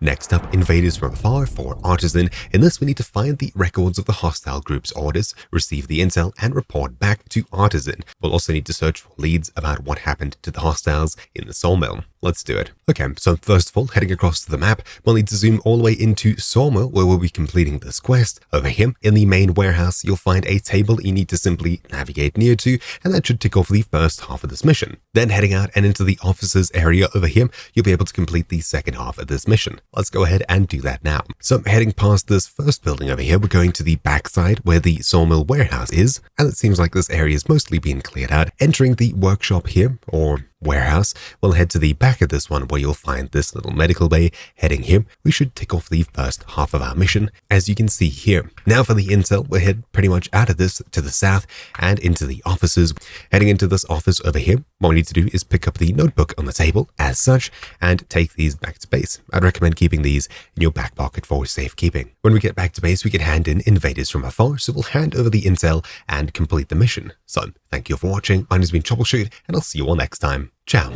Next up, Invaders from Afar for Arisan. In this, we need to find the records of the hostile group's orders, receive the intel, and report back to Arisan. We'll also need to search for leads about what happened to the hostiles in the sawmill. Let's do it. Okay, so first of all, heading across to the map, we'll need to zoom all the way into Sawmill, where we'll be completing this quest. Over here, in the main warehouse, you'll find a table you need to simply navigate near to, and that should tick off the first half of this mission. Then heading out and into the officers area over here, you'll be able to complete the second half of this mission. Let's go ahead and do that now. So heading past this first building over here, we're going to the backside where the Sawmill warehouse is, and it seems like this area is mostly being cleared out. Entering the workshop here, or warehouse, we'll head to the back of this one where you'll find this little medical bay. Heading here, we should tick off the first half of our mission, as you can see here. Now for the intel, we'll head pretty much out of this to the south and into the offices. Heading into this office over here, what we need to do is pick up the notebook on the table as such and take these back to base. I'd recommend keeping these in your back pocket for safekeeping. When we get back to base, we can hand in Invaders from Afar, so we'll hand over the intel and complete the mission. So thank you for watching. Mine has been Troubleshoot, and I'll see you all next time. Ciao.